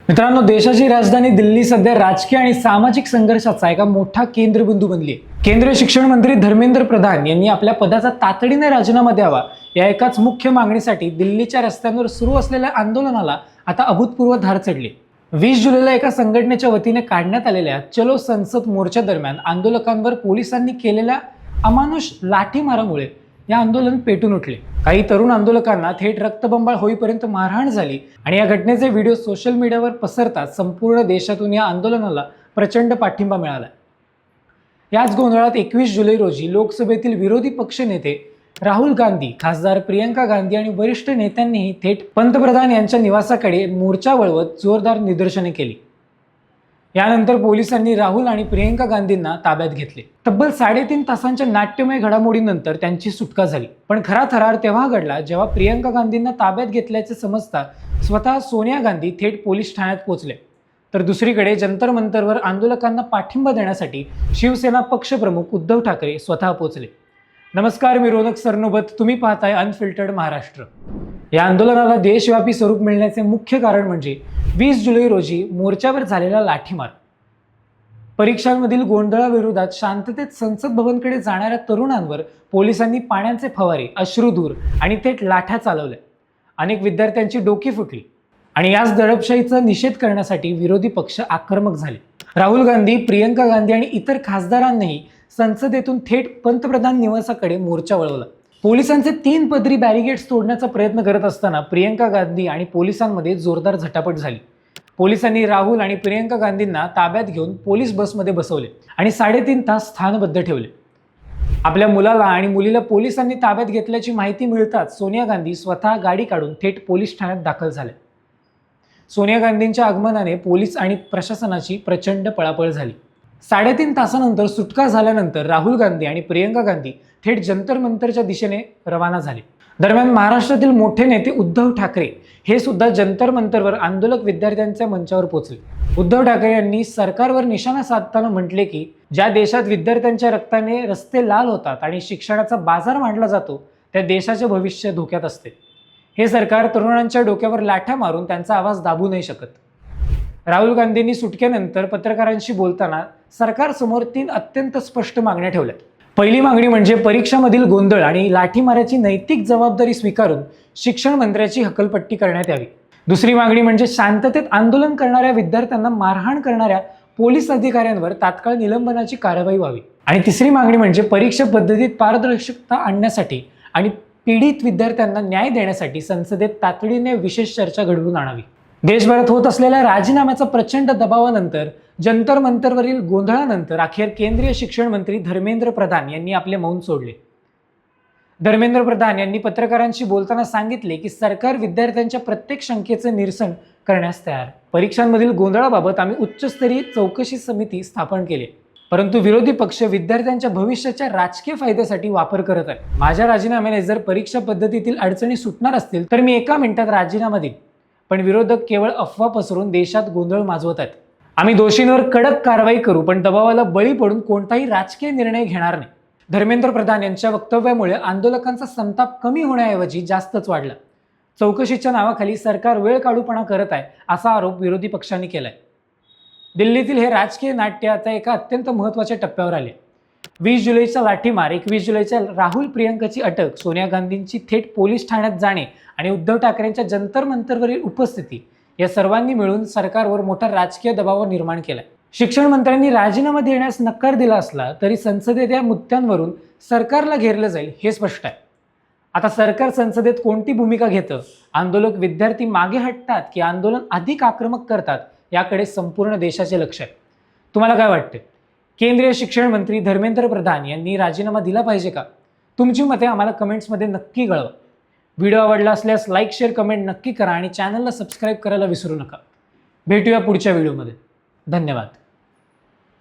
मित्रांनो, देशाची राजधानी दिल्ली सध्या राजकीय आणि सामाजिक संघर्षाचा एका मोठा केंद्रबिंदू बनली आहे। केंद्रीय शिक्षण मंत्री धर्मेंद्र प्रधान यांनी आपल्या पदाचा तातडीने राजीनामा द्यावा या एकाच मुख्य मागणीसाठी दिल्लीच्या रस्त्यांवर सुरू असलेल्या आंदोलनाला आता अभूतपूर्व धार चढली। 20 जुलैला एका संघटनेच्या वतीने काढण्यात आलेल्या चलो संसद मोर्चा दरम्यान आंदोलकांवर पोलिसांनी केलेल्या अमानुष लाठीमारामुळे या आंदोलन पेटून उठले। काही तरुण आंदोलकांना थेट रक्तबंबाळ होईपर्यंत मारहाण झाली आणि या घटनेचे व्हिडिओ सोशल मीडियावर पसरताच संपूर्ण देशातून या आंदोलनाला प्रचंड पाठिंबा मिळाला। याच गोंधळात 21 जुलै रोजी लोकसभेतील विरोधी पक्ष नेते राहुल गांधी, खासदार प्रियंका गांधी आणि वरिष्ठ नेत्यांनीही थेट पंतप्रधान यांच्या निवासाकडे मोर्चा वळवत जोरदार निदर्शने केली। यानंतर पोलिसांनी राहुल आणि प्रियंका गांधींना ताब्यात घेतले। तब्बल 3.5 तासांच्या नाट्यमय घडामोडीनंतर त्यांची सुटका झाली। पण खरा थरार तेव्हा घडला जेव्हा प्रियंका गांधींना ताब्यात घेतल्याचे समजता स्वतः सोनिया गांधी थेट पोलीस ठाण्यात पोहोचले। तर दुसरीकडे जंतर मंतरवर आंदोलकांना पाठिंबा देण्यासाठी शिवसेना पक्षप्रमुख उद्धव ठाकरे स्वतः पोहोचले। नमस्कार, मी रोनक सरनोबत, तुम्ही पाहताय अनफिल्टर्ड महाराष्ट्र। या आंदोलनाला देशव्यापी स्वरूप मिळण्याचे मुख्य कारण म्हणजे 20 जुलै रोजी मोर्चावर झालेला लाठीमार। परीक्षांमधील गोंधळाविरोधात शांततेत संसद भवनकडे जाणाऱ्या तरुणांवर पोलिसांनी पाण्याचे फवारे, अश्रुधूर आणि थेट लाठ्या चालवल्या। अनेक विद्यार्थ्यांची डोकी फुटली आणि याच दडपशाहीचा निषेध करण्यासाठी विरोधी पक्ष आक्रमक झाले। राहुल गांधी, प्रियंका गांधी आणि इतर खासदारांनीही संसदेतून थेट पंतप्रधान निवासाकडे मोर्चा वळवला। पोलिसांचे 3 पदरी बॅरिगेड्स तोडण्याचा प्रयत्न करत असताना प्रियंका गांधी आणि पोलिसांमध्ये जोरदार झटापट झाली। पोलिसांनी राहुल आणि प्रियंका गांधींना ताब्यात घेऊन पोलीस बसमध्ये बसवले आणि 3.5 तास स्थानबद्ध ठेवले। आपल्या मुलाला आणि मुलीला पोलिसांनी ताब्यात घेतल्याची माहिती मिळताच सोनिया गांधी स्वतः गाडी काढून थेट पोलीस ठाण्यात दाखल झाल्या। सोनिया गांधींच्या आगमनाने पोलीस आणि प्रशासनाची प्रचंड पळापळ झाली। 3.5 तासानंतर सुटका झाल्यानंतर राहुल गांधी आणि प्रियंका गांधी थेट जंतर मंतरच्या दिशेने रवाना झाले। दरम्यान महाराष्ट्रातील मोठे नेते उद्धव ठाकरे हे सुद्धा जंतर मंतरवर आंदोलक विद्यार्थ्यांच्या मंचावर पोहोचले। उद्धव ठाकरे यांनी सरकारवर निशाणा साधताना म्हटले की ज्या देशात विद्यार्थ्यांच्या रक्ताने रस्ते लाल होतात आणि शिक्षणाचा बाजार मांडला जातो त्या देशाचे भविष्य धोक्यात असते। हे सरकार तरुणांच्या डोक्यावर लाठ्या मारून त्यांचा आवाज दाबू नाही शकत। राहुल गांधींनी सुटकेनंतर पत्रकारांशी बोलताना सरकारसमोर 3 अत्यंत स्पष्ट मागण्या ठेवल्या। पहिली मागणी म्हणजे परीक्षामधील गोंधळ आणि लाठीमाराची नैतिक जबाबदारी स्वीकारून शिक्षण मंत्र्याची हकलपट्टी करण्यात यावी। दुसरी मागणी म्हणजे शांततेत आंदोलन करणाऱ्या विद्यार्थ्यांना मारहाण करणाऱ्या पोलीस अधिकाऱ्यांवर तात्काळ निलंबनाची कारवाई व्हावी। आणि तिसरी मागणी म्हणजे परीक्षा पद्धतीत पारदर्शकता आणण्यासाठी आणि पीडित विद्यार्थ्यांना न्याय देण्यासाठी संसदेत तातडीने विशेष चर्चा घडवून आणावी। देशभरात होत असलेल्या राजीनाम्याचा प्रचंड दबावानंतर, जंतर मंतरवरील गोंधळानंतर अखेर केंद्रीय शिक्षण मंत्री धर्मेंद्र प्रधान यांनी आपले मौन सोडले। धर्मेंद्र प्रधान यांनी पत्रकारांशी बोलताना सांगितले की सरकार विद्यार्थ्यांच्या प्रत्येक शंकेचे निरसन करण्यास तयार। परीक्षांमधील गोंधळाबाबत आम्ही उच्चस्तरीय चौकशी समिती स्थापन केली, परंतु विरोधी पक्ष विद्यार्थ्यांच्या भविष्याच्या राजकीय फायद्यासाठी वापर करत आहे। माझ्या राजीनाम्याने जर परीक्षा पद्धतीतील अडचणी सुटणार असतील तर मी 1 मिनिटात राजीनामा देईन, पण विरोधक केवळ अफवा पसरून देशात गोंधळ माजवत आहेत। आम्ही दोषींवर कडक कारवाई करू, पण दबावाला बळी पडून कोणताही राजकीय निर्णय घेणार नाही। धर्मेंद्र प्रधान यांच्या वक्तव्यामुळे आंदोलकांचा संताप कमी होण्याऐवजी जास्तच वाढला। चौकशीच्या नावाखाली सरकार वेळ काढूपणा करत आहे असा आरोप विरोधी पक्षांनी केलाय। दिल्लीतील हे राजकीय नाट्य आता एका अत्यंत महत्त्वाच्या टप्प्यावर आले। 20 जुलैचा लाठीमार, 21 जुलैच्या राहुल प्रियंकाची अटक, सोनिया गांधींची थेट पोलीस ठाण्यात जाणे आणि उद्धव ठाकरेंच्या जंतर मंतरवरील उपस्थिती या सर्वांनी मिळून सरकारवर मोठा राजकीय दबाव निर्माण केलाय। शिक्षण मंत्र्यांनी राजीनामा देण्यास नकार दिला असला तरी संसदेत या मुद्द्यांवरून सरकारला घेरलं जाईल हे स्पष्ट आहे। आता सरकार संसदेत कोणती भूमिका घेतं, आंदोलक विद्यार्थी मागे हटतात की आंदोलन अधिक आक्रमक करतात, याकडे संपूर्ण देशाचे लक्ष आहे। तुम्हाला काय वाटते? केंद्रीय शिक्षण मंत्री धर्मेंद्र प्रधान यांनी राजीनामा दिला पाहिजे का? तुमची मते आम्हाला कमेंट्समध्ये नक्की कळवा। व्हिडिओ आवडला असल्यास लाईक, शेअर, कमेंट नक्की करा आणि चॅनलला सबस्क्राईब करायला विसरू नका। भेटूया पुढच्या व्हिडिओमध्ये। धन्यवाद।